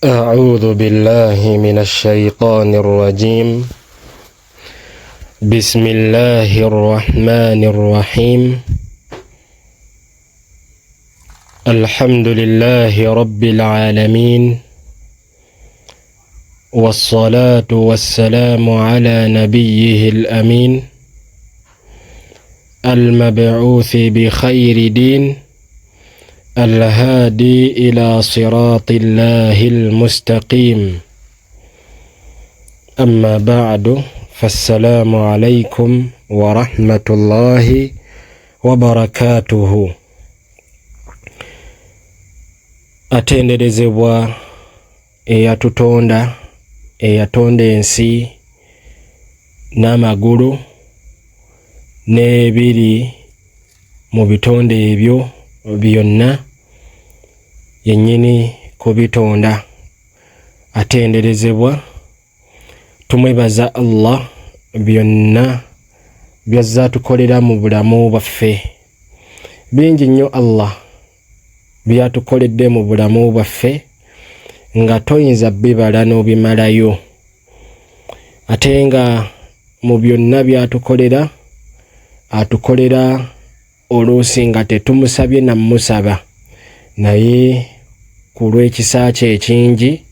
أعوذ بالله من الشيطان الرجيم. بسم الله الرحمن الرحيم. الحمد لله رب العالمين، والصلاة والسلام على نبيه الأمين المبعوث بخير دين الهادي إلى صراط الله المستقيم. أما بعد، فالسلام عليكم ورحمة الله وبركاته. Atenderezebwa eyatutonda, eyatonda ensi n'amagulu n'ebiri mu bitonde ebyo byonna, yennyini kubitonda. Atenderezebwa, tumwebaza Allah byonna byazza tukolera mu bulamu bwaffe. Bingi nnyo Allah byatukoledde mu bulamu bwaffe nga toyinza bibala n'obimalayo. Ate nga mu byonna byatukolera, atukolera oluusi nga tetumusabye na musaba, naye ku lw'ekisa kye ekingi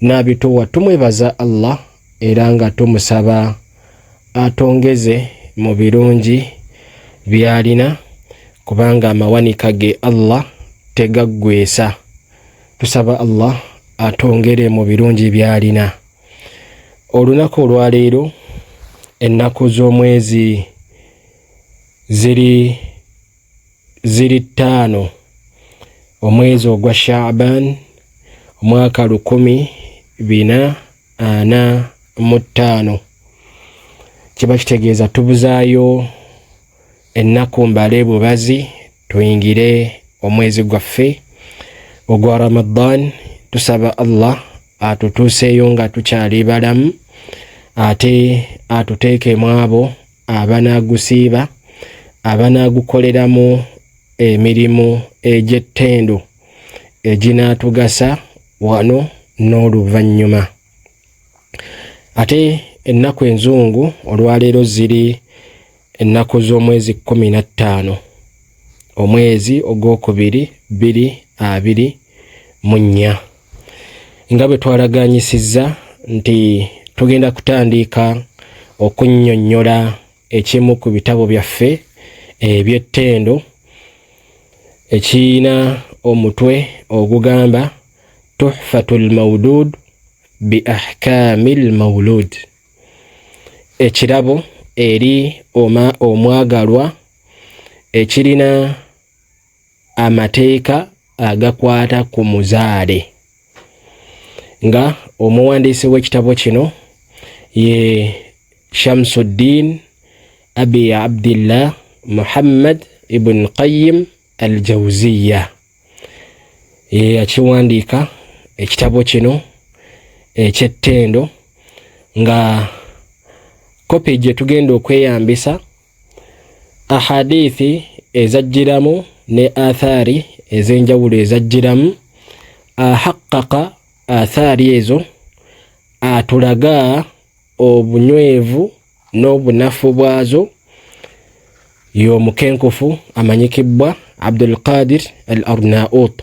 n'abituwa tumwebaza Allah era nga tumusaba atongeze mu birungi by'alina, kubanga amawanika ge Allah tegaggweesa. Tusaba Allah atongere mu birungi by'alina. Olunaku olwaleero, ennaku z'omwezi ziri 5 omwezi ogwa Sha'ban omwaka 1445. Kiba kitegeeza tubuzaayo ennaku mbale bubazi tuyingire omwezi gwaffe ogwa Ramadan. Tusaba Allah atutuuseeyo nga tukyali balamu, ate atuteekemu abo abanaagusiiba, abanaagukoleramu emirimu egy'ettendo eginaatugasa wano n'oluvannyuma. Ate ennaku enzungu olwaleero ziri ennaku z'omwezi 15 omwezi ogwokubiri 2024. Nga bwe twalaganyisizza nti tugenda kutandika okunnyonnyola ekimu ku bitabo byaffe eby'ettendo ekiyina omutwe ogugamba Tuhfatul Mawlud bi Ahkamil Mawlud, ekirabo eri omwagalwa ekirina amateeka agakwata ku muzaale. Nga omuwandiisi w'ekitabo kino ye Shamsuddin Abi Abdillah Muhammad ibn Qayyim al-Jawziyya ye yakiwandiika ekitabo kino eky'ettendo, nga kopi gye tugenda okweyambisa ahadithi ezajjiramu ne athari ez'enjawulo ezajjiramu, ahaqqaqa athari ezo, atulaga obunywevu n'obunafu bwazo, y'omukenkufu amanyikibwa Abdul Qadir al-Arnaut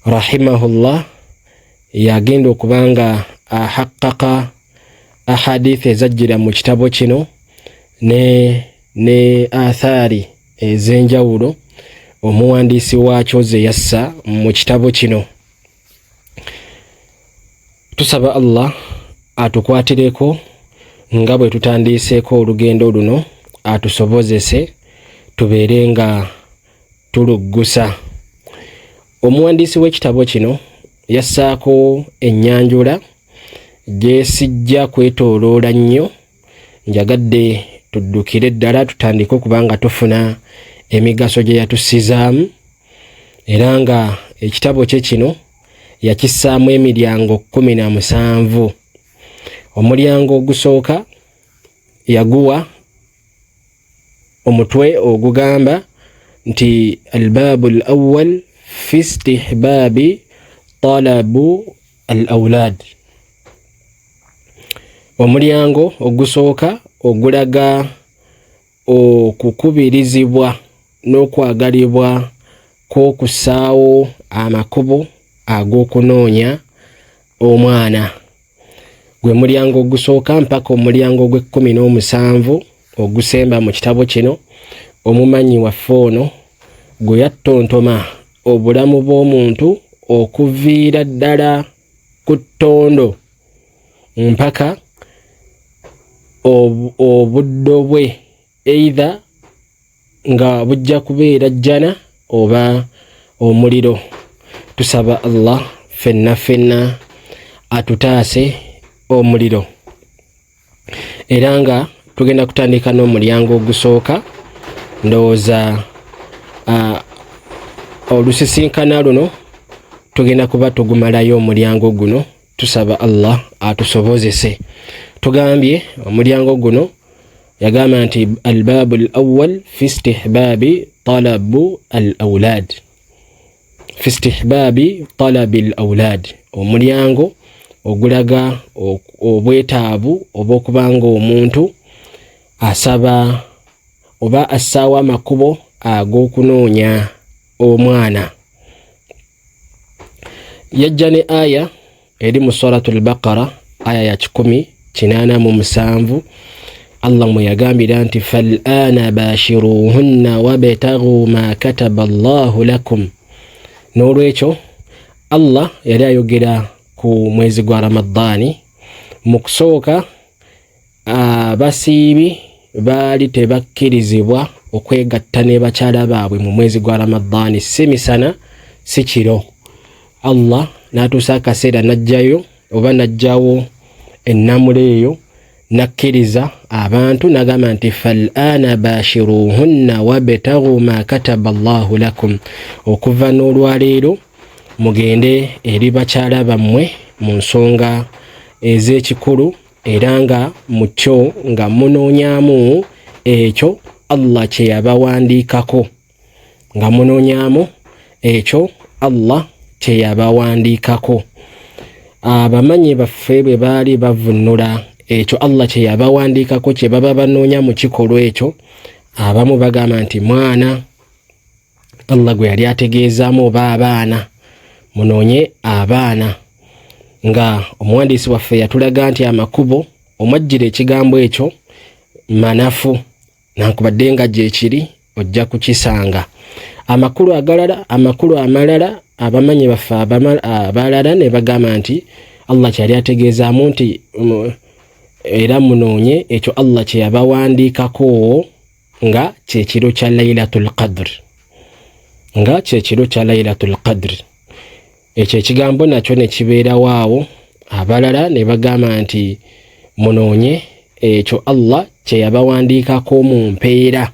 rahimahullah. Yagenda okubanga ahaqqaqa ahadithi ezajjira mu kitabo kino ne athari ez'enjawulo omuwandiisi waakyo ze yassa mu kitabo kino. Tusaba Allah atukwatireko nga bwe tutandiiseeko olugendo luno, atusobozese tubeere nga tuluggusa. Omuwandiisi w'ekitabo kino yassaako ennyanjula gye sijja kwetooloola nnyo, njagadde tuddukire ddala tutandike okubanga tufuna emigaso gye yatussizaamu, era nga ekitabo kye kino yakissaamu emiryango 17. Omulyango ogusooka yaguwa omutwe ogugamba nti albaabu al-awwal fi istihbaabi talabu al-awlad. Omulyango ogusooka ogulaga okukubirizibwa n'okwagalibwa kw'okussaawo amakubo ag'okunoonya omwana. Gwe mulyango ogusooka mpaka omulyango gwe-17 ogusemba mu kitabo kino. Omumanyi waffe ono gwe yattontoma obulamu bw'omuntu okuviira ddala ku ttondo mpaka obuddo bwe either nga bujja kubeera jjana oba omuliro. Tusaba Allah fenna atutaase omuliro. Era nga tugenda kutandika n'omulyango ogusooka. Ndowooza olusisinkana luno tugenda kuba tugumalayo omulyango guno. Tusaba Allah atusobozese. Tugambye omulyango guno yagamba nti albaabu al-awwal fi istihbaabi talabu al-awlad. Fi istihbaabi talabi al-awlad. Omulyango ogulaga obwetaavu obw'okubanga omuntu asaba oba assaawo amakubo ag'okunoonya omwana. Yajja ne aya eri mu suratul Baqara aya ya 187 Allah mwe yagambira nti fal'ana bashiruhunna wabtaghu ma kataba Allahu lakum. N'olwekyo Allah yali ayogera ku mwezi gwa Ramadani. Mu kusooka abasiibi baali tebakkirizibwa okwegatta ne bakyala baabwe mu mwezi gwa Ramadani, si misana si kiro. Allah n'atuusa akaseera najjayo oba najjawo ennamula eyo nakkiriza abantu n'agamba nti fal'ana bashiruhunna wabtaghu ma kataba Allahu lakum. Okuva n'olwaleero mugende eri bakyala bammwe mu nsonga ez'ekikulu era nga mu kyo nga munoonyaamu ekyo Allah kye yabawandiikako. Nga munoonyaamu ekyo Allah kye yabawandiikako. Abamanyi baffe bwe baali bavunula ekyo Allah kye yabawandiikako kye baba banoonya mu kikolwa ekyo, abamu bagamba nti mwana. Allah gwe yali ategeezaamu oba abaana, munoonye abaana. Nga omuwandiisi waffe yatulaga nti amakubo omwajjira ekigambo ekyo manafu, nankubadde nga gye kiri ojja kukisanga. Amakulu amalala abamanyi baffe abalala ne bagamba nti Allah kyali ategeezaamu nti era munoonye ekyo Allah kye yabawandiikako nga kyekiro kya Laylatul Qadr. Nga kyekiro kya Laylatul Qadr. Ekyo ekigambo nakyo ne kibeerawo awo. Abalala ne bagamba nti munoonye ekyo Allah kye yabawandiikako mu mpeera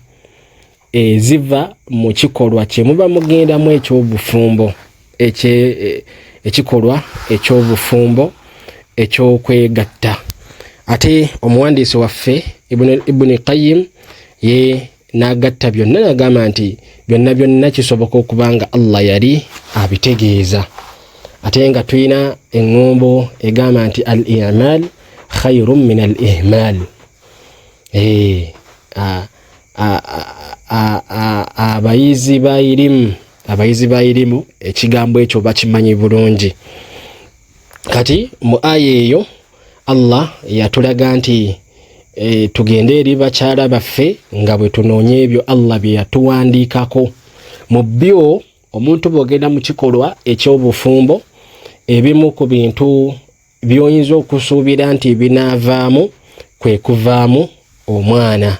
eziva mu kikolwa kye muba mugendamu eky'obufumbo, ekikolwa eky'obufumbo eky'okwegatta. Ate omuwandiisi waffe Ibn Qayyim ye n'agatta byonna n'agamba nti byonna kisoboka okubanga Allah yali abitegeeza. Ate nga tulina eŋŋombo egamba nti al-i'mal khayrun min al-ihmal. Abayizi ba irimu ekigambo ekyo bakimanyi bulungi. Kati mu aya eyo Allah yatulaga nti tugende eri bakyala baffe nga bwe tunoonya ebyo Allah bye yatuwandiikako. Mu byo omuntu bw'ogenda mu kikolwa eky'obufumbo, ebimu ku bintu by'oyinza okusuubira nti binaavaamu kwe kuvaamu omwana.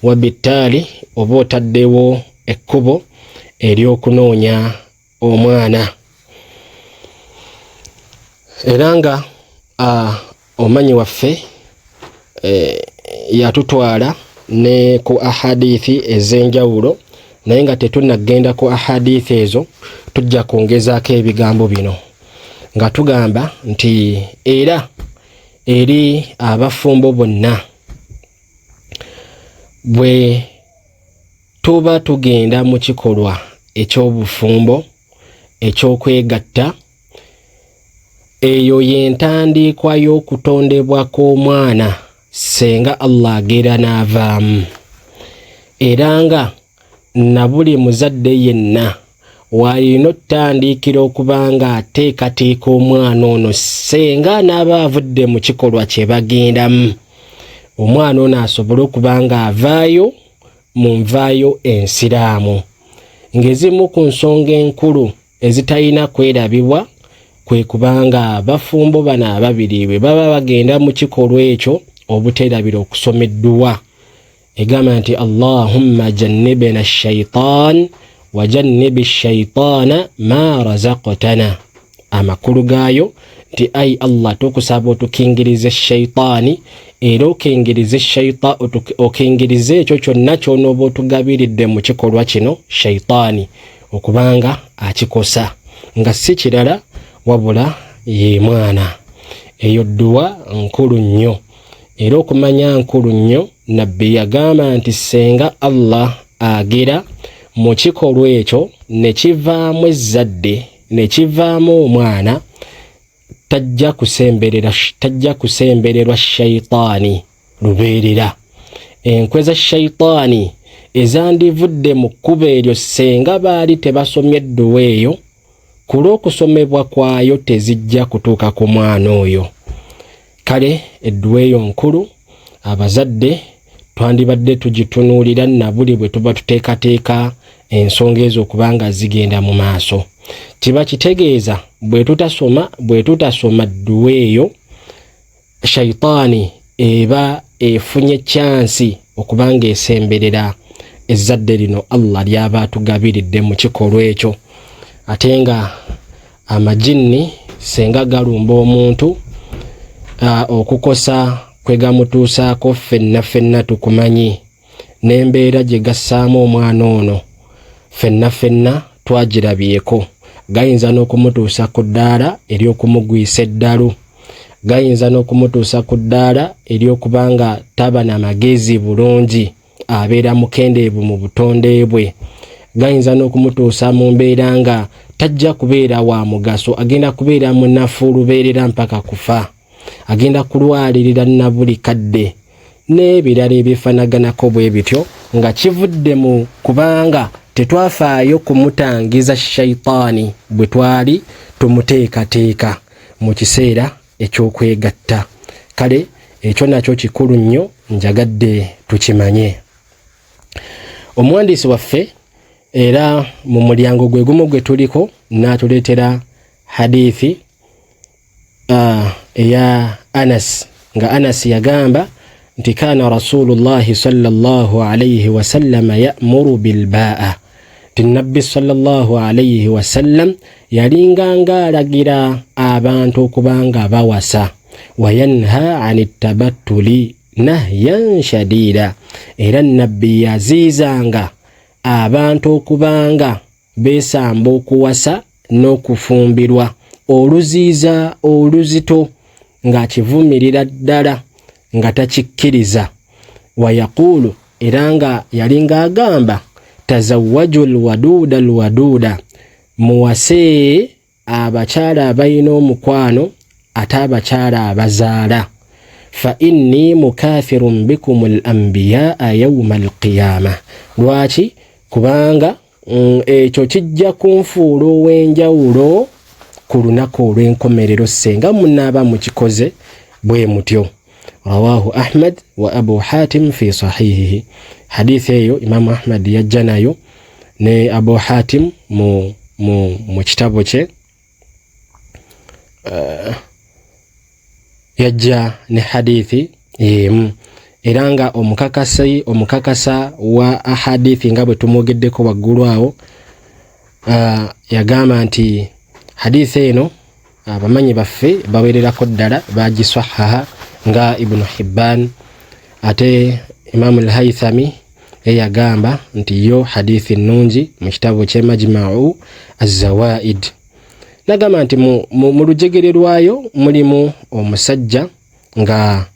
Wabittaali oba otaddewo ekkubo ery'okunoonya omwana. Era nga omanyi waffe yatutwala ne ku ahadithi ez'enjawulo, naye nga tetunnagenda ku ahadithi ezo tujja kwongezaako ebigambo bino nga tugamba nti era eri abafumbo bonna bwe tuba tugenda mu kikolwa eky'obufumbo eky'okwegatta, eyo yentandikwa y'okutondebwa kw'omwana senga Allah agera n'avaamu. Era nga na buli muzadde yenna walina otandikira okuba nga ateekateeka omwana ono senga n'aba avudde mu kikolwa kye bagendamu. Omwana ono asobole okuba nga avaayo mu nvaayo ensiraamu. Ng'ezimu ku nsonga enkulu ezitalina kwerabibwa kwe kubanga abafumbo bano ababiri bwe baba bagenda mu kikolwa ekyo obuterabira okusomeddwa. Egamba nti Allahumma jannibna ash-shaytan wa jannibi ash-shaytana ma razaqtana. Amakulu gaayo nti ai Allah tukusaba otukingirize shaytaani era okingirize ekyo kyonna ky'onooba otugabiridde mu kikolwa kino shaytaani okubanga akikosa nga si kirala wabula ye mwana. Eyo dduwa nkulu nnyo era okumanya nkulu nnyo nabbi yagamba nti senga Allah agera mu kikolwa ekyo ne kivaamu ezzadde ne kivaamu omwana tajja kusembererwa shaytaani lubeerera. Enkwe za shaytaani ezandivudde mu kkubo eryo senga baali tebasomye edduwa eyo ku lw'okusomebwa kwayo tezijja kutuuka ku mwana oyo. Kale edduwa eyo nkulu abazadde twandibadde tugitunuulira na buli bwe tuba tuteekateeka ensonga ezo okubanga zigenda mu maaso. Kiba kitegeeza bwe tutasoma dduwa eyo shaytaani eba efunye chansi okubanga esemberera ezzadde lino Allah lyaba atugabiridde mu kikolwa ekyo. Ate nga amajinni senga galumba omuntu okukosa kwe gamutuusaako ffenna tukumanyi n'embeera gye gassaamu omwana ono ffenna twagirabyeko. Gayinza n'okumutuusa ku ddaala ery'okumugwisa eddalu, gayinza n'okumutuusa ku ddaala ery'okubanga taba na magezi bulungi, abeera mukendeevu mu butonde bwe, gayinza n'okumutuusa mu mbeera nga tajja kubeera wa mugaso, agenda kubeera munafu lubeerera mpaka kufa, agenda kulwalirira na buli kadde n'ebirala ebyefanaganako bwe bityo nga kivudde mu kubanga tetwafaayo kumutangiza shaytaani bwe twali tumuteekateeka mu kiseera eky'okwegatta. Kale ekyo nakyo kikulu nnyo njagadde tukimanye. Omuwandiisi waffe era mu mulyango gwe gumu gwe tuliko n'atuleetera hadithi eya Anas, nga Anas yagamba nti kana Rasulullahi sallallahu alayhi wa sallam ya'muru bil ba'a. Nabbi sallallahu alayhi wa sallam yalinganga alagira abantu okubanga bawasa, wa yanha anit tabattuli nahyan shadida. Era nabbi yazizanga abantu okubanga besamba okuwasa n'okufumbirwa oluziiza oluzito nga kivumirira ddala nga takikkiriza. Wa yaqulu, era nga yalinga agamba tazawwajul waduda alwaduda, muwase abakyala abalina omukwano ate abakyala abazaala. Fa inni mukathirun bikum al-anbiyaa yawma al-qiyamah. Lwaki? Kubanga ekyo kijja kunfuula ow'enjawulo ku lunaku olw'enkomerero senga munaaba mukikoze bwe mutyo. Rawahu Ahmad wa Abu Hatim fi sahihihi. Hadithi eyo Imam Ahmad yajja nayo ne Abu Hatim mu kitabo kye yajja ne hadithi era nga omukakasa wa ahadithi nga bwe tumwogeddeko waggulu awo yagamba nti hadithi eno abamanyi baffe bawererako ddala bagiswahaha nga Ibn Hibban, ate Imam al-Haythami yagamba nti yo hadithi nungi mu kitabo kye Majma'u az-Zawaid. Nagamba nti mu lujegere lwayo mulimu omusajja, nga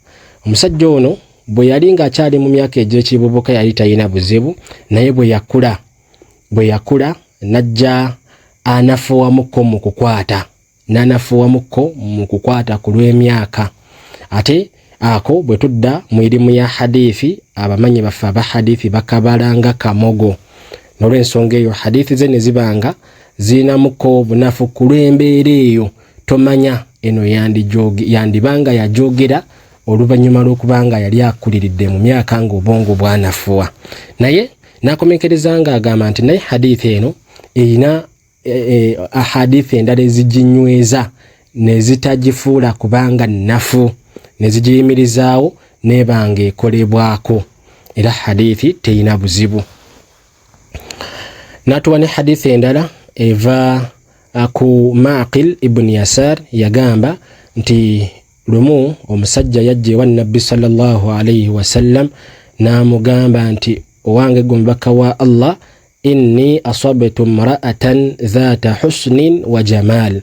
omusajja ono bwe yali nga akyali mu myaka egy'ekibubuka yali talina buzibu, naye bwe yakula najja anafuwamukko mu kukwata nanafuwamuko mu kukwata ku lw'emyaka. Ate ako bwe tudda mu irimu ya hadithi abamanyi baffe aba hadithi bakabalanga kamogo. N'olw'ensonga eyo hadithi ze ne zibanga zinamuko bunafu ku lw'embeera eyo tomanya eno yandibanga yajogera oluvannyuma lw'okubanga yali akuliridde mu myaka ng'obwongo bwanafuwa. Naye n'akomekereza nga agamba nti naye hadithi eno erina ahadithi endala eziginyweza ne zitagifuula kubanga nafu ne zigiyimirizaawo nebanga ekolebwako, era hadithi terina buzibu. Natuwa ne hadithi endala eva ku Maqil ibn Yasar yagamba nti lumu omusajja yajja ewa Nabbi sallallahu alayhi wasallam n'amugamba nti owange gumubaka wa Allah, inni asabtu mra'atan dhata husnin wa jamal,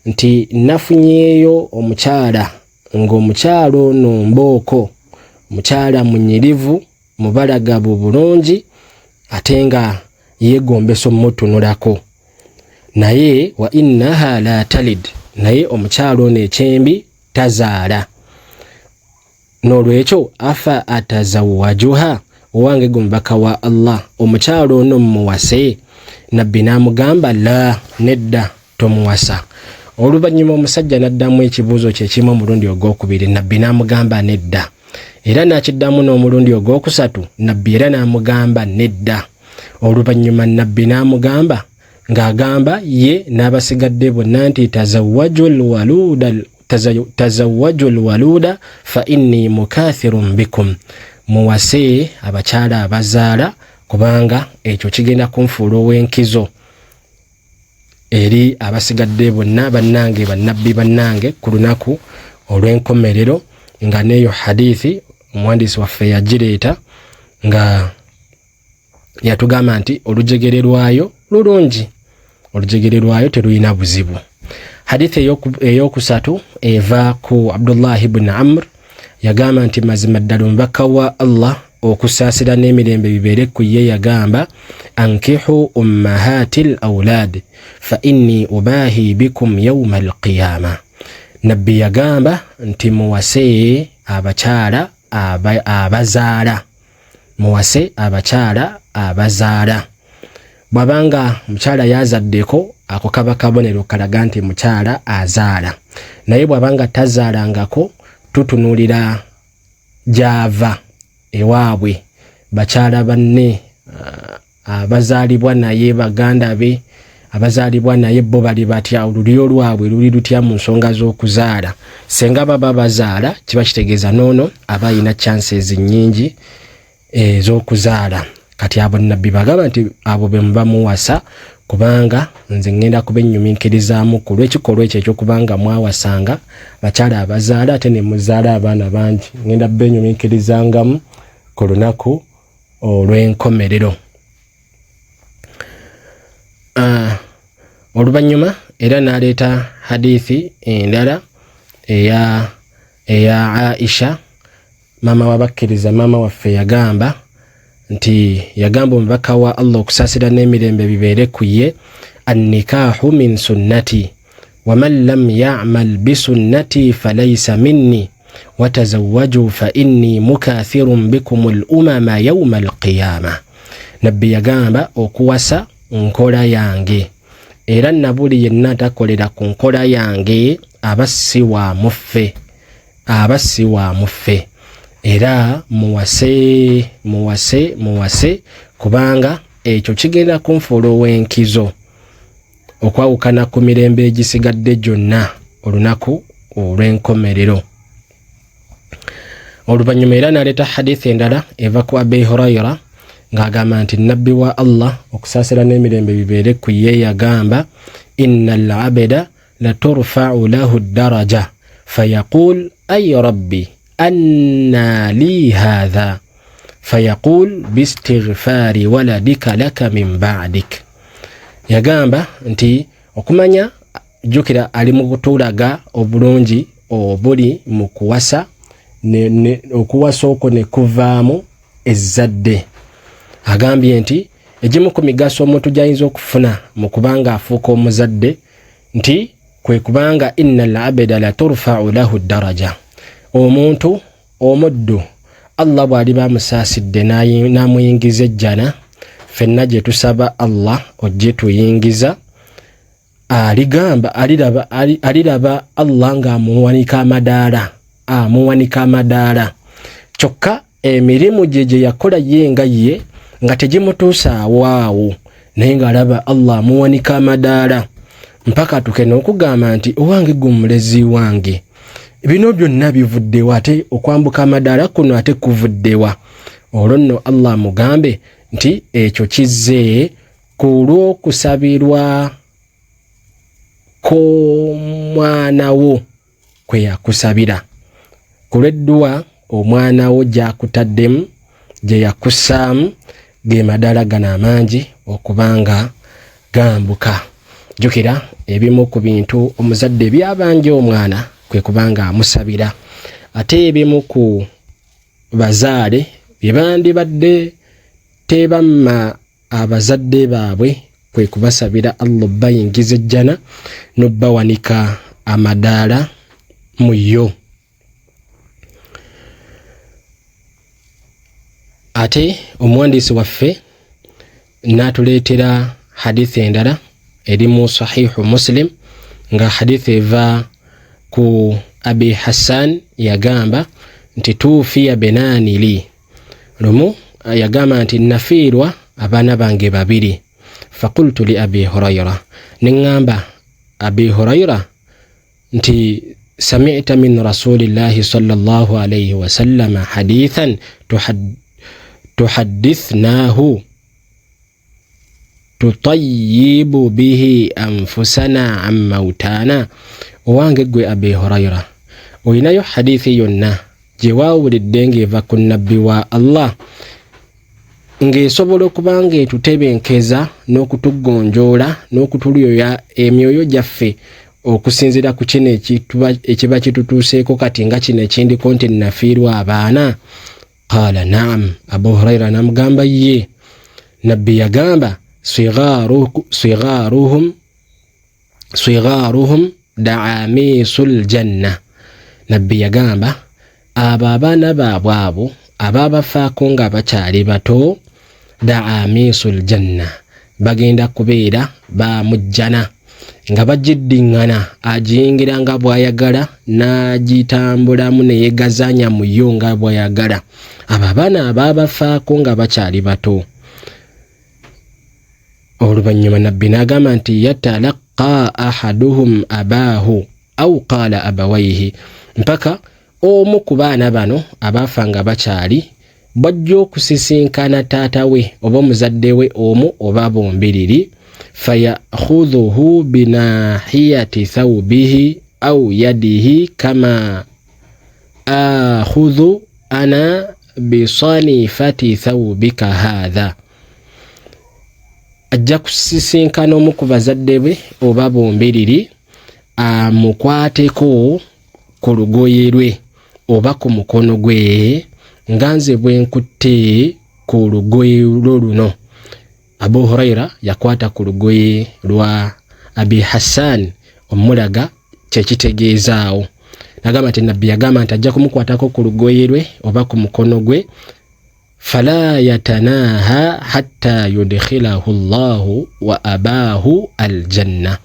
nti nafunyeeyo omukyala ng'omukyala ono mbooko, mukyala munyirivu mubalagavu bulungi ate nga yeegombesa omutunulako. Naye wa innaha la talid, naye omukyala ono ekyembi tazaala. N'olwekyo afa atazawwajuha, owange gumubaka wa Allah omukyala ono mmuwase? Nabbi n'amugamba la, nedda tomuwasa. Oluvannyuma omusajja n'addamu ekibuuzo kye kimu omulundi ogwokubiri, Nabbi n'amugamba nedda. Era n'akiddamu n'omulundi ogwokusatu, Nabbi era n'amugamba nedda. Oluvannyuma Nabbi n'amugamba ng'agamba ye n'abasigadde bonna nti tazawwajul waluda fa inni mukathirun bikum, muwase abakyala abazaala kubanga ekyo kigenda kunfuula ow'enkizo eri abasigadde bonna bannange bannabbi bannange ku lunaku olw'enkomerero. Nga neyo hadithi omuwandiisi waffe yagireeta nga yatugamba nti olujegere lwayo lulungi, olujegere lwayo teruyina buzibu. Hadithi eyokusatu eva ku Abdullah ibn Amr yagamba nti mazima ddala omubaka wa Allah okusaasira n'emirembe bibeere ku ye yagamba ankihu ummahatil awlad fa inni ubahi bikum yawma alqiyama. Nabbi yagamba nti muwase abakyala abazaala, muwase abakyala abazaala. Bwabanga mukyala yazaddeko ako kaba kabonero kalaga nti mukyala azaala, naye bwabanga tazaalangako tutunulira gyava ewaabwe, bakyala banne abazaalibwa naye baganda be abazaalibwa naye bo bali batya, olulyo lwabwe luli lutya mu nsonga z'okuzaala. Senga baba bazaala kiba kitegeeza noono aba alina chances nnyingi ez'okuzaala. Kati abo Nabbi bagamba nti abo be muba muwasa kubanga nze ngenda kubennyuminkirizaamu ku lw'ekikolwa ekyo ekyokubanga mwawasanga bakyala abazaala ate ne muzaala abaana bangi, ngenda bennyuminkirizangamu ku lunaku olw'enkomerero. Oluvannyuma era n'aleeta hadithi endala eya Aisha mama wabakkiriza, mama waffe yagamba nti yagamba omubaka wa Allah okusaasira n'emirembe bibeere ku ye, annikahu min sunnati wa man lam ya'mal bisunnati falaysa minni watazawwaju fa inni mukathirun bikum al-umama yawma al-qiyama. Nabbi yagamba okuwasa nkola yange, era nabuli yenna takolera ku nkola yange abassi wa muffe, era muwase kubanga ekyo kigenda kunfuula ow'enkizo okwawukana ku mirembe egisigadde gyonna olunaku olw'enkomerero. Oluvannyuma era n'aleeta hadithi endala eva ku Abi Hurayra ng'agamba nti Nabbi wa Allah okusaasira n'emirembe bibeere ku ye yagamba innal abda la turfa'u lahu daraja fayaqul ay rabbi anna li hadha fayaqul bistighfari waladika laka min ba'dik. Yagamba nti okumanya jukira ali mu kutulaga obulungi obuli mu kuwasa okuwasa okwo ne kuvaamu ezzadde. Agambye nti egimu ku migaso omuntu gy'ayinza okufuna mu kubanga afuuka omuzadde nti kwe kubanga innal abda la turfa'u lahu daraja, omuntu omuddu Allah bwali bamusaasidde n'amuyingiza ejjana, fenna gye tusaba Allah ojje tuyingiza, aliraba Allah ng'amuwanika amadaala, kyokka emirimu gye yakola ye nga ye nga tegimutuusa awaawo, naye ng'alaba Allah amuwanika amadaala mpaka tukena okugamba nti owange gwe mulezi wange, bino byonna bivuddewa, ate okwambuka amadaala kuno ate kuvuddewa. Olwo nno Allah mugambe nti ekyo kizze ku lw'okusabirwa kw'omwana wo kwe yakusabira, ku lw'edduwa omwana wo gy'akutaddemu, gye yakussaamu, ge madaala gano amangi okubanga gambuka. Jjukira ebimu ku bintu omuzadde byabanja omwana kwe kubanga amusabira, ate ebimu ku bazaale bye bandibadde tebamma abazadde baabwe kwe kubasabira Allah bayingiza ejjana n'obbawanika amadaala mu yo. Ate omuwandiisi waffe n'atuleetera hadithi endala eri mu sahihu Muslim, nga hadithi eva ku Abi Hassan yagamba nti tuufiya benaani li, lumu yagamba nti nafiirwa abaana bange babiri. Fakultu li Abi Hurayra, neŋŋamba Abi Hurayra nti sami'ta min rasulillahi sallallahu alayhi wa sallam hadithan tuhaddithnaahu tutayyibu bihi anfusana an mautana. Owange gwe Abi Hurayra, oyinayo hadithi yonna gye waawulidde ng'eva ku nabbi wa Allah ng'esobola okuba ng'etutebenkeza n'okutuggonjoola n'okutulyoya emyoyo gyaffe okusinziira ku kino ekiba kitutuuseeko kati nga kino ekindiko nti nafiirwa abaana? Qaala naam. Abu Hurayra namugamba ye. Nabbi yagamba sigaaruhum daamisul janna. Nabbi yagamba abo abaana baabwe abo ababafaako nga bakyali bato, daamisul janna, bagenda kubeera bamujjana, nga bagiddiŋŋana, agiyingira nga bw'ayagala n'agitambulamu neyegazaanya mu yo nga bw'ayagala. Abo abaana ababafaako nga bakyali bato. Oluvannyuma nabbi n'agamba nti yatalaqqa ahaduhum abaahu aw qaala abawayhi, mpaka omu ku baana bano abaafa nga bakyali bajja okusisinkana taata we oba omuzadde we omu oba bombiriri, fayakhudhuhu binahiyati thawbihi aw yadihi kama akhudhu ana bisanifati thawbika hadha. Ajja kusisinkana omu ku bazadde be oba bombiriri amukwateko ku lugoye lwe oba ku mukono gwe nga nze bwe nkutte ku lugoye luno. Abu Hurayra yakwata ku lugoye lwa Abi Hassan omulaga kyekitegeezaawo. Nagamba nti nabbi yagamba nti ajja kumukwatako ku lugoye lwe oba ku mukono gwe, fala yatanaha hatta yudkhilahu Allahu wa abaahu aljanna,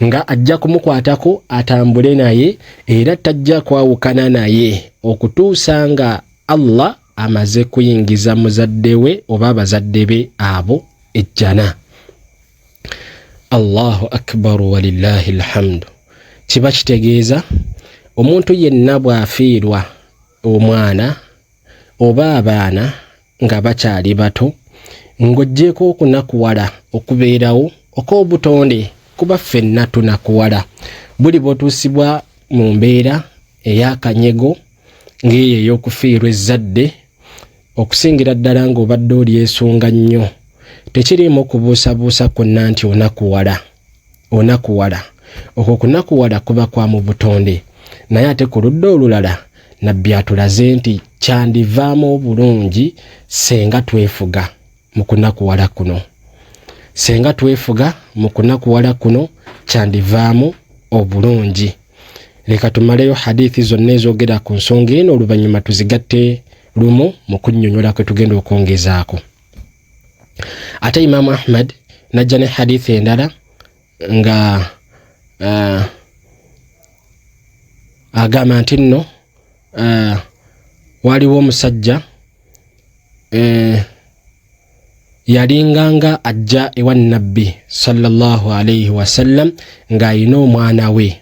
nga ajja kumukwatako atambule naye era tajja kwawukana naye okutuusa nga Allah amaze kuyingiza muzadde we oba abazadde be abo ejjana. Allahu akbar walillahi alhamdu. Kiba kitegeeza omuntu yenna bw'afiirwa omwana oba abaana nga bakyali bato, ng'oggyeko okunakuwala okubeerawo okw'obutonde, kuba ffenna tunakuwala. Buli bw'otuusibwa mu mbeera ey'akanyego ng'eyo ey'okufiirwa ezzadde, okusingira ddala ng'obadde olyesunga nnyo, tekiriimu kubuusabuusa kwonna nti onakuwala. Okwo kunakuwala kuba kwa mu butonde. Naye ate ku ludda olulala nabbi atulaze nti kyandivaamu obulungi senga twefuga mu kunakuwala kuno. Senga twefuga mu kunakuwala kuno kyandivaamu obulungi. Leka tumaleyo hadithi zonna ezogera ku nsonga eno oluvannyuma tuzigatte lumu mu kunnyonnyola kwe tugenda okwongezaako. Ate Imaamu Ahmad najja ne hadithi endala nga agamba nti nno waliwo omusajja yalinganga ajja ewa Nabbi sallallahu alayhi wasallam ng'ayina omwana we.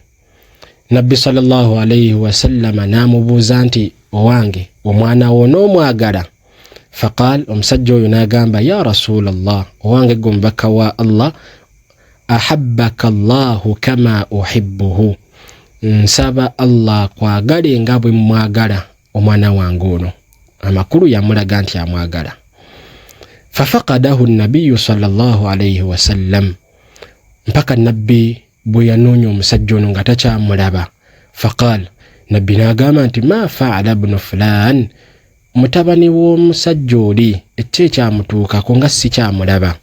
Nabbi sallallahu alayhi wasallam n'amubuuza nti owange omwana wo n'omwagala? Faqal, omusajja oyo n'agamba ya Rasulallah, owange gwe omubaka wa Allah, ahabbaka Allahu kama uhibbuhu, nsaba Allah kwagale nga bwe mwagala omwana wange ono. Amakulu yamulaga nti amwagala. Fafaqadahu Nabiyyu sallallahu alayhi wasallam, mpaka Nabbi bwe yanoonya omusajja ono nga takyamulaba. Faqal, Nabbi n'agamba nti ma fa'ala ibnu fulan, mutabani w'omusajja oli ekyamutuukako nga si kyamulaba.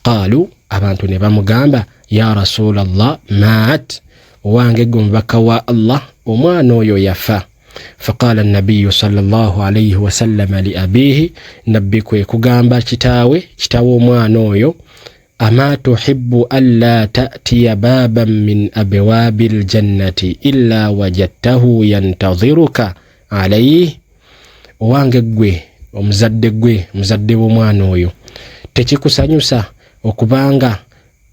Qaalu, abantu ne bamugamba ya Rasulallah maat, owange gwe omubaka wa Allah omwana oyo yafa. Faqala Nabiyyu sallallahu alayhi wasallam li abihi, Nabbi kwe kugamba kitaawe omwana oyo, ama tuhibbu alla ta'tiya baban min abwabil jannati illa wajadtahu yantadhiruka alayhi, owange gwe omuzadde w'omwana oyo, tekikusanyusa okubanga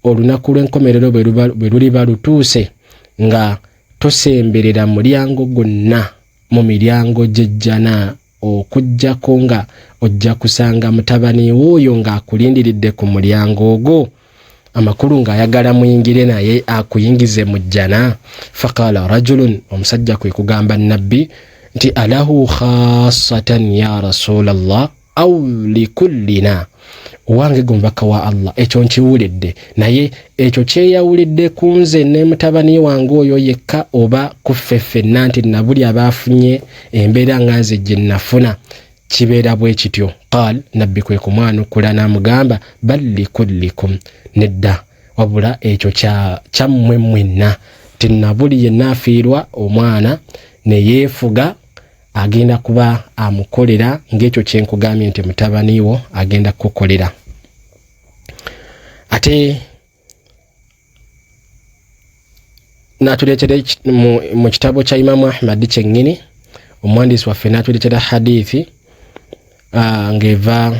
olunaku lw'enkomerero bwe luliba lutuuse nga tosemberera mulyango gonna mu miryango gy'ejjana okujjako nga ojja kusanga mutabani w'oyo ng'akulindiridde ku mulyango ogwo, amakulu ng'ayagala muyingire naye akuyingize mu jjana. Faqala rajulun, omusajja kwe kugamba Nabbi nti alahu khassatan ya Rasulallah aw likullina, owange gwe omubaka wa Allah ekyo nkiwulidde, naye ekyo kyeyawulidde ku nze ne mutabani wange oyo yekka oba ku ffe ffenna nti nabuli abaafunye embeera nga nze gye nafuna kibeera bwe kityo. Qaal, Nabbi kwe kumwanukula n'amugamba bal likullikum, nedda wabula ekyo kyammwe mwenna, ti nabuli yenna afiirwa omwana ne yeefuga agenda kuba amukolera ng'ekyo kyenkugambye nti mutabani wo agenda kukolera. Ate natuleetera mu kitabo kya Imaamu Ahmad kyennyini, omuwandiisi waffe natuleetera hadithi ng'eva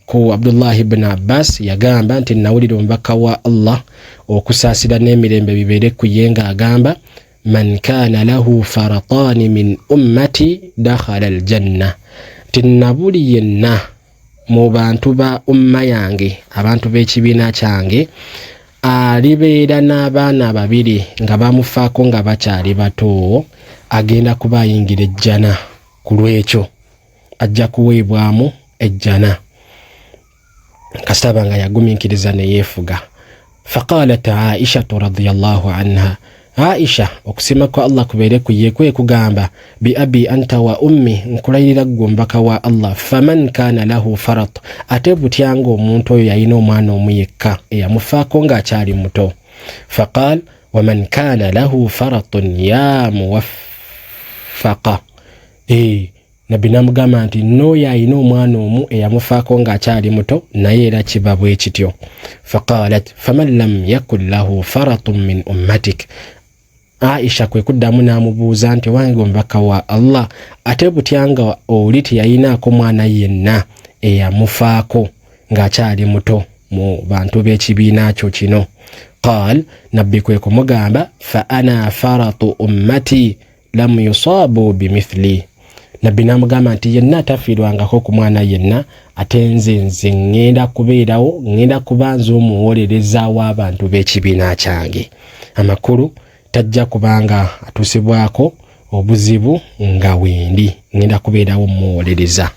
ku Abdullah ibn Abbas, yagamba nti nawulira omubaka wa Allah okusaasira n'emirembe bibeere ku ye ng'agamba man kana lahu faratani min ummati dakhala aljanna, tinabuli yenna mu bantu ba umma yange, abantu b'ekibiina kyange, alibeera n'abaana babiri nga bamufaako nga bakyali bato, agenda kuba ayingira ejjana. Ku lwekyo ajja kuweebwamu ejjana kasitaba nga yagumiikiriza ne yeefuga. Faqalat Aisha radhiyallahu anha, Aisha okusima kwa Allah kubeere ku ye kwe kugamba bi abi anta wa ummi, nkulayirira ggwe omubaka wa Allah, faman kana lahu farat, ate butyanga omuntu oyo yalina omwana omu yekka eyamufaako ng'akyali muto. Faqal waman kana lahu faratun ya muwaffaqa, Nabbi n'amugamba nti n'oyo alina omwana omu eyamufaako ng'akyali muto naye era kiba bwe kityo. Faqalat faman lam yakun lahu faratun min ummatik, Aisha kwe kuddamu n'amubuuza nti wange omubaka wa Allah, ate butyanga oli teyalinaako mwana yenna eyamufaako ng'akyali muto mu bantu b'ekibiina kyo kino. Qaal, Nabbi kwe kumugamba fa ana faratu ummati lam yusabu bimithli, Nabbi n'amugamba nti yenna tafiirwangako ku mwana yenna, ate nze ngenda kubeerawo, ngenda kuba nze omuwolereza w'abantu b'ekibiina kyange. Amakulu tajja kubanga atuusibwako obuzibu nga wendi, ngenda kubeerawo muwolereza.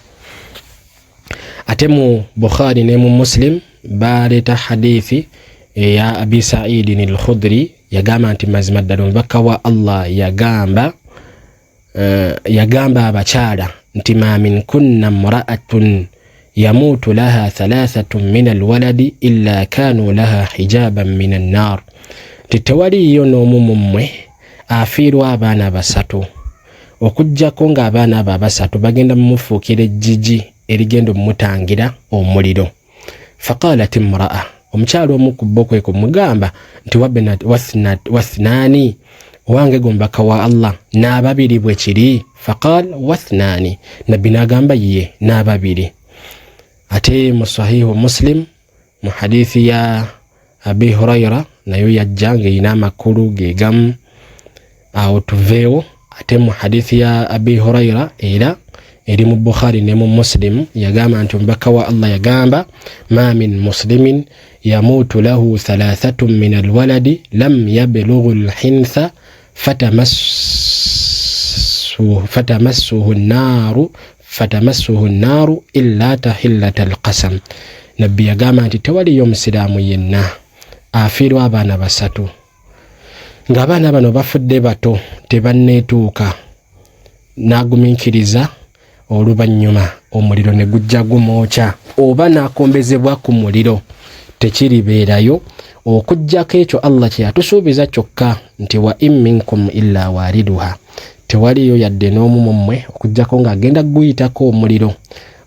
Ate mu Bukhari ne mu Muslim baleeta hadithi ya Abi Sa'id al-Khudri, yagamba nti mazima ddala omubaka wa Allah yagamba abakyala nti ma min kunna mra'atun yamutu laha thalathatun min alwaladi illa kanu laha hijaban min annar, titewaliyo n'omu mu mmwe afiirwa abaana basatu okujjako ng'abaana abo abasatu bagenda mumufuukira ejjigi erigenda mumutangira omuliro. Faqalat imra'a, omukyalo omu ku bo kwe kumugamba nti wathnaani, owange gombaka wa Allah n'ababiri bwe kiri. Faqal wathnaani, nabbi n'agamba ye n'ababiri. Ate mu sahihu Muslim mu hadithi ya Abi Hurayra nayo yajja ng'erina amakulu gegamu awo tuveewo. Ate mu hadithi ya Abi Hurayra era eri mu Bukhari ne mu Muslim yagamba nti omubaka wa Allah yagamba ma min muslimin yamutu lahu thalathatun min alwaladi lam yablughu alhintha fatamassuhu an-naru illa tahillata alqasam. Nabbi yagamba nti tewaliyo omusiraamu yenna afiirwa abaana basatu ng'abaana bano bafudde bato tebanneetuuka n'agumiikiriza oluvannyuma omuliro ne gujja gumwokya oba n'akombezebwa ku muliro, tekiribeerayo okujjako ekyo Allah kye yatusuubiza kyokka nti wa in minkum illa waariduha, tewaliyo yadde n'omu mu mmwe okujjako ng'agenda guyitako omuliro.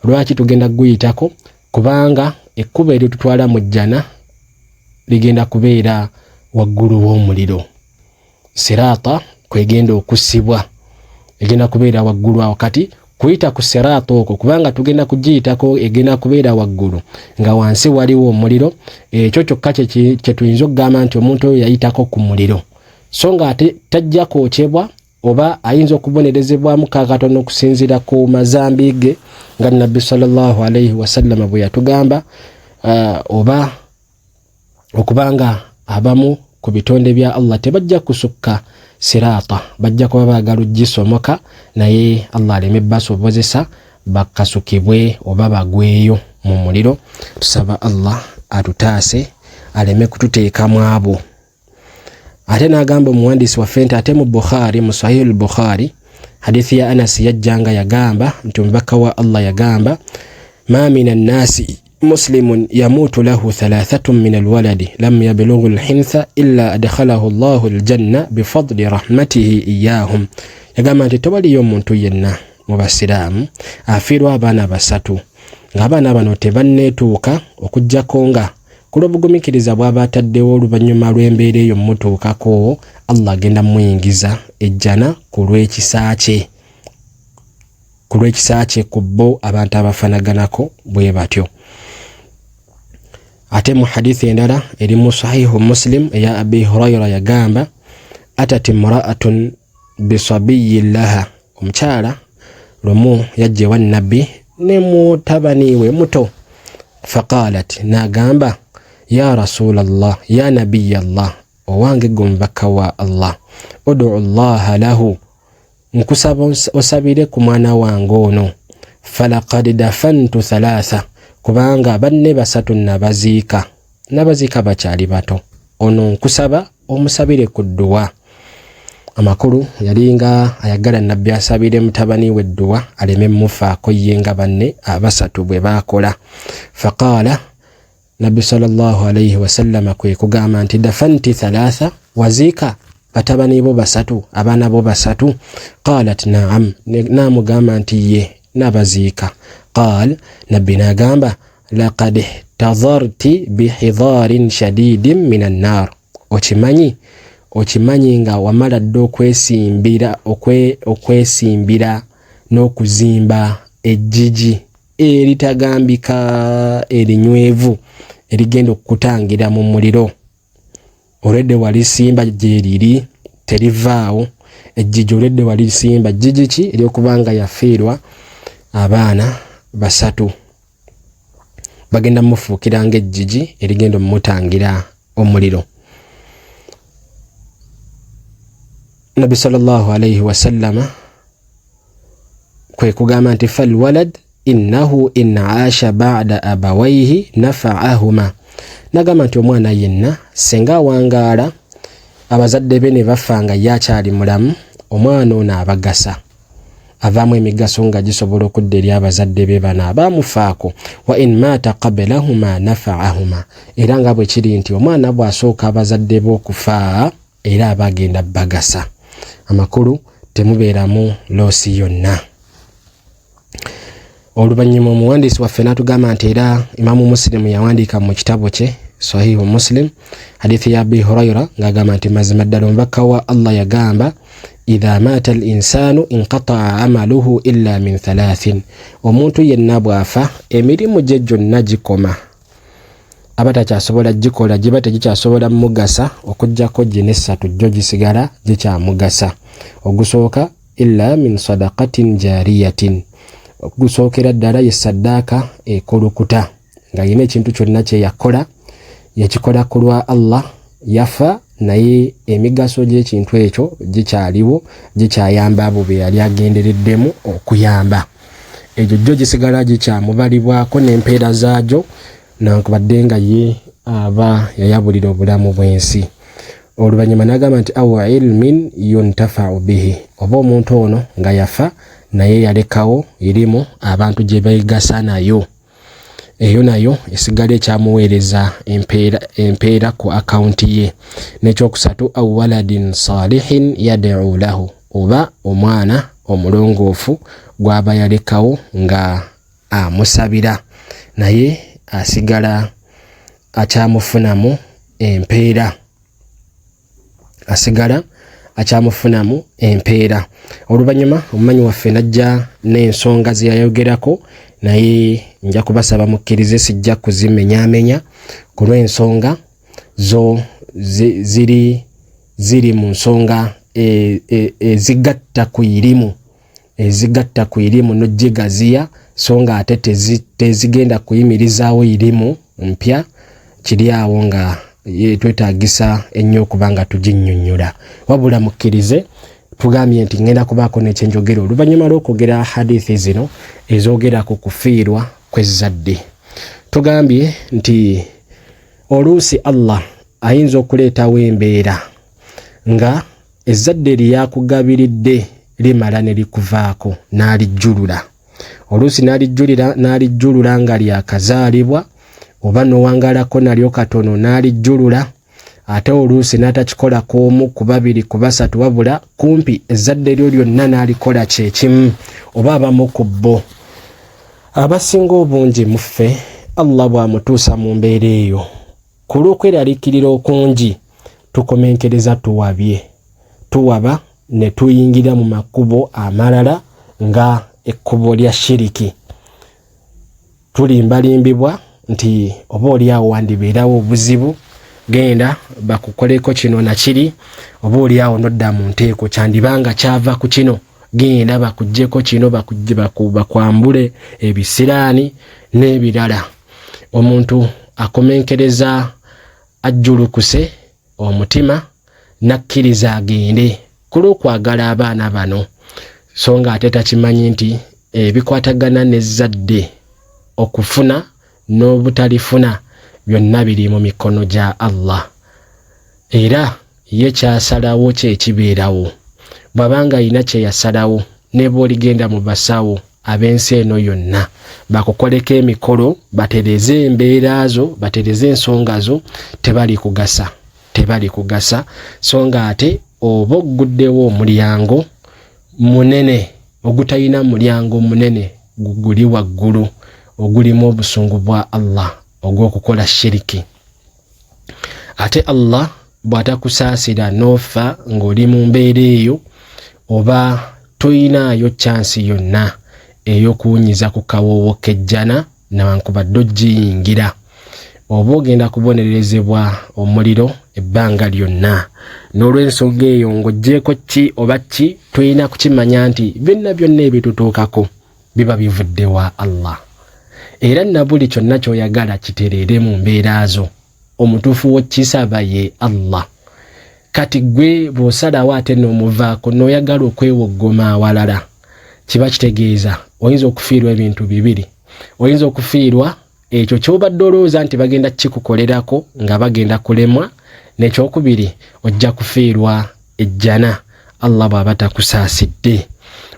Lwaki tugenda guyitako? Kubanga ekkubo eritutwala mu jjana ligenda kubeera waggulu w'omuliro. Sirata kwegenda okusibwa egenda kubeera waggulu awo. Kati kuyita ku sirata okwo kubanga tugenda kugiyitako egenda kubeera waggulu nga wansi waliwo omuliro, ekyo kyokka kye tuyinza okugamba nti omuntu oyo yayitako ku muliro, so nga ate tajja kwokyebwa oba ayinza okubonerezebwamu kakatono okusinziira ku mazambi ge nga Nabbi sallallahu alayhi wasallam bwe yatugamba, oba okubanga abamu ku bitonde bya Allah tebajja kusukka sirata, bajja kuba baagala ogisomoka naye Allah aleme basobozesa bakasukibwe oba bagweyo mu muliro. Tusaba Allah atutaase aleme kututeekamu abo. Ate n'agamba omuwandiisi waffe nti ate mu Bukhari, mu Sahih al-Bukhari hadithi ya Anas yajjanga yagamba nti omubaka wa Allah yagamba ma minan nasi muslimun yamutu lahu thalathatun min alwaladi lam yablughu alhintha illa adkhalahu Allahu aljanna bifadli rahmatihi iyahum. Yagamba nti tewaliyo omuntu yenna mu basiraamu afiirwa abaana basatu ng'abaana bano tebanneetuuka okujjako nga kulw'obugumikiriza bw'aba ataddewo oluvannyuma lw'embeera eyo mmutuukako, Allah agenda muyingiza ejjana ku lw'ekisa kye ku bo abantu abafanaganako bwe batyo. Ate mu hadithi endala eri mu sahihu Muslim eya Abi Hurayra yagamba atat imra'atun bisabiyyin laha, omukyala lumu yajja ewa Nabbi ne mutabaniwe muto. Faqalat, n'agamba ya Rasulallah, ya Nabiyallah, owange gomubaka wa Allah, udu Allah lahu, nkusaba osabire ku mwana wange ono. Falaqad dafantu thalatha, kubanga banne basatu nabaziika bakyali bato, ono nkusaba omusabire ku dduwa. Amakulu yalinga ayagala Nabbi asabire mutabani we dduwa aleme mufaako ye nga banne abasatu bwe bakola. Faqala, Nabbi sallallahu alayhi wasallam kwe kugamba nti dafanti thalatha, waziika batabani bo basatu, abaana bo basatu? Qalat na'am, namugamba nti ye nabaziika. Qal, Nabbi n'agamba laqad ihtadharti bihidharin shadidin min an-nar, okimanyi nga wamala dda okwesimbira n'okuzimba ejjigi eritagambika erinywevu erigenda okukutangira mu muliro. Olwedde walisimba gye liri terivaawo, ejjigi olwedde walisimba jjigi ki eryokubanga yafiirwa abaana basatu, bagenda mufuukira ng'ejjigi erigenda mumutangira omuliro. Nabi sallallahu alayhi wasallama kwe kugamba nti falwalad innahu in aasha ba'da abawayhi nafa'ahuma, nagamba nti omwana yenna senga awangaala abazadde be ne bafa nga yakyali mulamu, omwana ono abagasa avaamu emigaso nga gisobola okudda eri abazadde be bano abaamufaako. Wa in maata qablahuma nafa'ahuma, era nga bwe kiri nti omwana bw'asooka abazadde be okufa era abagenda bagasa. Amakulu temubeeramu loosi yonna. Oluvannyuma omuwandiisi waffe n'atugamba nti era Imaamu Muslim yawandiika mu kitabo kye Sahihu Muslim hadithi ya Abi Huraira ng'agamba nti mazima ddala omubaka wa Allah yagamba idha mata al-insanu inqata'a amaluhu illa min thalathin, omuntu yenna bw'afa emirimu gye gyonna gikoma, aba takyasobola gikola, giba tegikyasobola mugasa okuggyako gino essatu gyo gisigala gikyamugasa. Ogusooka illa min sadaqatin jariyatin, ogusookera ddala ye saddaaka ekulukuta nga yina ekintu kyonna kye yakola yakikola ku lwa Allah, yafa naye emigaso gy'ekintu ekyo gikyaliwo, gikyayamba abo be yali agendereddemu okuyamba. Egyo gyo gisigala gikyamubalibwako n'empeera zaagyo newankubadde nga ye aba yayabulira obulamu bw'ensi. Oluvannyuma n'agamba nti awa ilmin yuntafa'u bihi, oba omuntu ono nga yafa naye yalekawo irimu abantu gye beegasa nayo, eyo nayo esigala ekyamuweereza empeera ku akawunti ye. N'ekyokusatu aw waladin salihin yad'u lahu, oba omwana omulongoofu gw'aba yalekawo nga amusabira naye asigala akyamufunamu empeera, Oluvannyuma omumanyi waffe najja n'ensonga ze yayogerako, naye nja kubasaba mukkirize sijja kuzimenyaamenya ku lw'ensonga zo ziri mu nsonga ezigatta ku irimu n'ogigaziya so nga ate tezigenda kuyimirizaawo irimu mpya, kiri awo nga twetaagisa ennyo okuba nga tuginnyonnyola. Wabula mukkirize tugambye nti ngenda kubaako n'ekyenjogera oluvannyuma lw'okwogera hadithi zino ezoogera ku kufiirwa kw'ezzadde. Tugambye nti oluusi Allah ayinza okuleetawo embeera nga ezzadde lyakugabiridde limala ne likuvaako n'alijjulula. Oluusi n'alijjulula nga lyakazaalibwa, oba n'owangalako nalyo katono n'alijjulula, ate oluusi n'atakikola k'omu ku babiri ku basatu, wabula kumpi ezzadde lyo lyonna n'alikola kyekimu oba abamu ku bo. Abasinga obungi mu ffe Allah bw'amutuusa mu mbeera eyo, ku lw'okweraliikirira okungi tukomenkereza tuwaba ne tuyingira mu makubo amalala nga ekkubo lya shiriki. Tulimbalimbibwa nti oba oliawo wandibeerawo obuzibu, genda bakukoleko kino na kiri, oba oliawo nodda mu nteeko kyandibanga kyava ku kino, genda bakuggyeko kino, bakwambule ebisiraani n'ebirala. Omuntu akomenkereza ajjulukuse omutima nakkiriza agende ku lw'okwagala abaana bano, so nga ate takimanyi nti ebikwatagana n'ezzadde okufuna n'obutalifuna byonna biri mu mikono gya Allah, era ye kyasalawo kyekibeerawo. Bw'abanga alina kye yasalawo ne bw'oligenda mu basawo ab'ensi eno yonna bakukoleko emikolo, batereze embeera zo, batereze ensonga zo, tebali kugasa, so nga ate oba ogguddewo omulyango munene ogutalina mulyango munene guli waggulu ogulimu obusungu bwa Allah ogw'okukola shiriki. Ate Allah bw'atakusaasira n'ofa ng'oli mu mbeera eyo, oba toyinaayo chansi yonna ey'okuwunyiza ku kawoowo k'ejjana newankubadde ogiyingira, oba ogenda kubonerezebwa omuliro ebbanga lyonna. N'olw'ensonga eyo ng'oggyeko ki oba ki, toyina kukimanya nti byonna ebitutuukako biba bivudde wa Allah, era na buli kyonna ky'oyagala kitereere mu mbeera zo, omutuufu w'okisaba ye Allah. Kati gwe bw'osalawo ate n'omuvaako n'oyagala okwewoggoma awalala, kiba kitegeeza oyinza okufiirwa ebintu bibiri. Oyinza okufiirwa ekyo ky'obadde olowooza nti bagenda kikukolerako nga bagenda kulemwa, n'ekyokubiri ojja kufiirwa ejjana Allah bw'aba takusaasidde.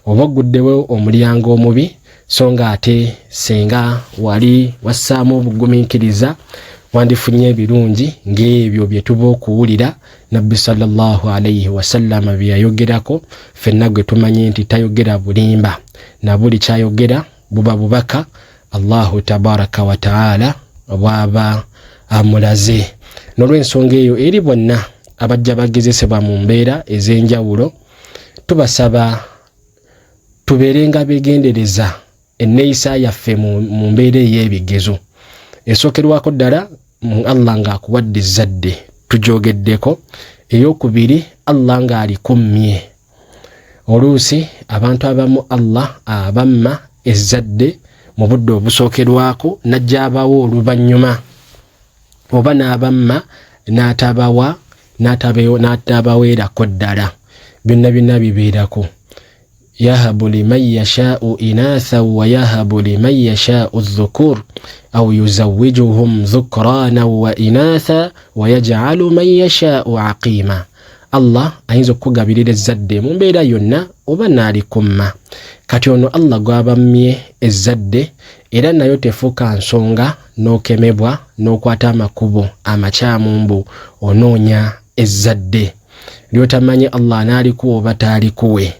Oba oguddewo omulyango omubi so nga ate senga wali wassaamu obugumiikiriza wandifunye ebirungi ng'ebyo bye tuba okuwulira Nabbi sallallahu alayhi wasallama bye yayogerako, ffenna gwe tumanyi nti tayogera bulimba na buli kyayogera buba bubaka Allahu tabaraka wa ta'ala bw'aba amulaze. N'olw'ensonga eyo eri bonna abajja bagezesebwa mu mbeera ez'enjawulo tubasaba tubeerenga beegendereza enneeyisa yaffe mu mbeera ey'ebigezo. Esookerwako ddala Allah ng'akuwadde ezzadde tujoogeddeko. Eyokubiri Allah ng'alikummye. Oluusi abantu abamu Allah abamma ezzadde mu budde obusookerwako najja abawo oluvannyuma, oba n'abamma n'atabaweerako ddala. Byonna byonna bibeerako. yahabu liman yasha'u inatha wa yahabu liman yasha'u dhukur au yuzawwijuhum dhukrana wa inatha wa yaj'alu man yasha'u aqima. Allah ayinza okugabirira ezzadde mu mbeera yonna oba n'alikumma. Kati ono Allah gw'abammye ezzadde era nayo tefuuka nsonga n'okemebwa n'okwata amakubo amakyamu mbu onoonya ezzadde ly'otamanyi Allah n'alikuwa oba taalikuwe.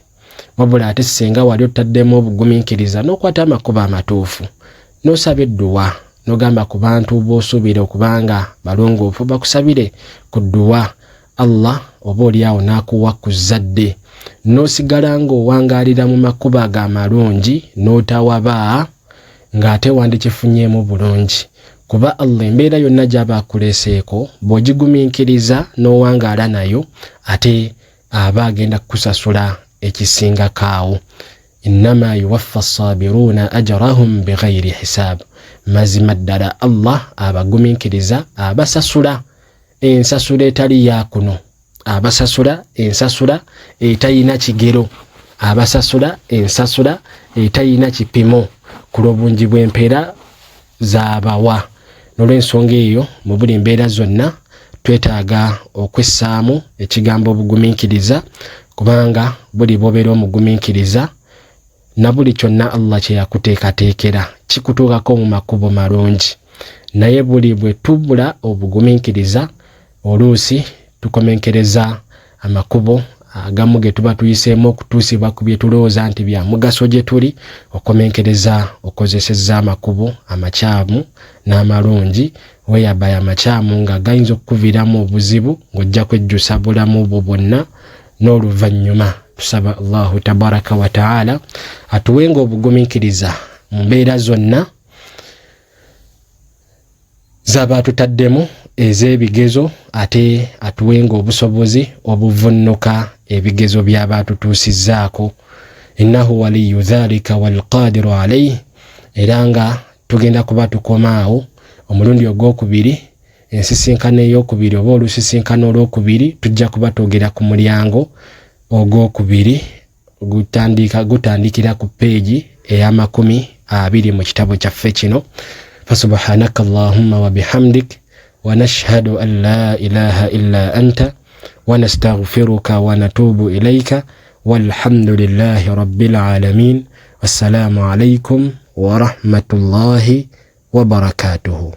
Wabula ate singa wali otaddemu obugumiikiriza n'okwata amakubo amatuufu n'osaba edduwa n'ogamba ku bantu b'osuubira okubanga balongoofu bakusabire ku dduwa, Allah oba oliawo n'akuwa ku zzadde n'osigala ng'owangaalira mu makubo amalungi n'otawaba ng'ate wandikifunyeemu bulungi. Kuba Allah embeera yonna gy'aba akuleeseeko bw'ogigumiikiriza n'owangaala nayo ate aba agenda kukusasula ekisinga kaawo. Innama yuwaffa as-sabiruuna ajrahum bighayri hisaab. Mazima ddala Allah abagumiikiriza abasasula ensasula etali yakuno, abasasula ensasula etayina kigero, abasasula ensasula etayina kipimo ku lw'obungi bw'empeera z'abawa. N'olw'ensonga eyo mu buli mbeera zonna twetaaga okwessaamu ekigambo obugumiikiriza, kubanga buli bw'obeera omugumiikiriza na buli kyonna Allah kye yakuteekateekera kikutuukako mu makubo malungi. Naye buli bwe tubula obugumiikiriza oluusi tukomenkereza amakubo agamu ge tuba tuyiseemu okutuusibwa ku bye tulowooza nti bya mugaso gye tuli, okomenkereza okozesezza amakubo amakyamu n'amalungi, weeyabaya amakyamu nga gayinza okukuviiramu obuzibu ng'ojja kwejjusa bulamu bwo bwonna n'oluvannyuma. Tusaba Allahu tabaraka wa ta'ala atuwenga obugumiikiriza mu mbeera zonna zaba tutaddemu ez'ebigezo, ate atuwenga obusobozi obuvunnuka ebigezo by'aba tutuusizzaako. Innahu waliyu dhalika wal qadiru alayhi. Era nga tugenda kuba tukomaawo omulundi ogwokubiri, ensisinkano ey'okubiri oba olusisinkano olwokubiri tujja kuba twogera ku mulyango ogwokubiri gutandikira ku peegi eya20 mu kitabo kyaffe kino. Fasubhanaka Allahumma wa bihamdik wa nashhadu an la ilaha illa anta wa nastaghfiruka wa natubu ilayka walhamdulillahi rabbil alamin. Wassalamu alaykum wa rahmatullahi wa barakatuhu.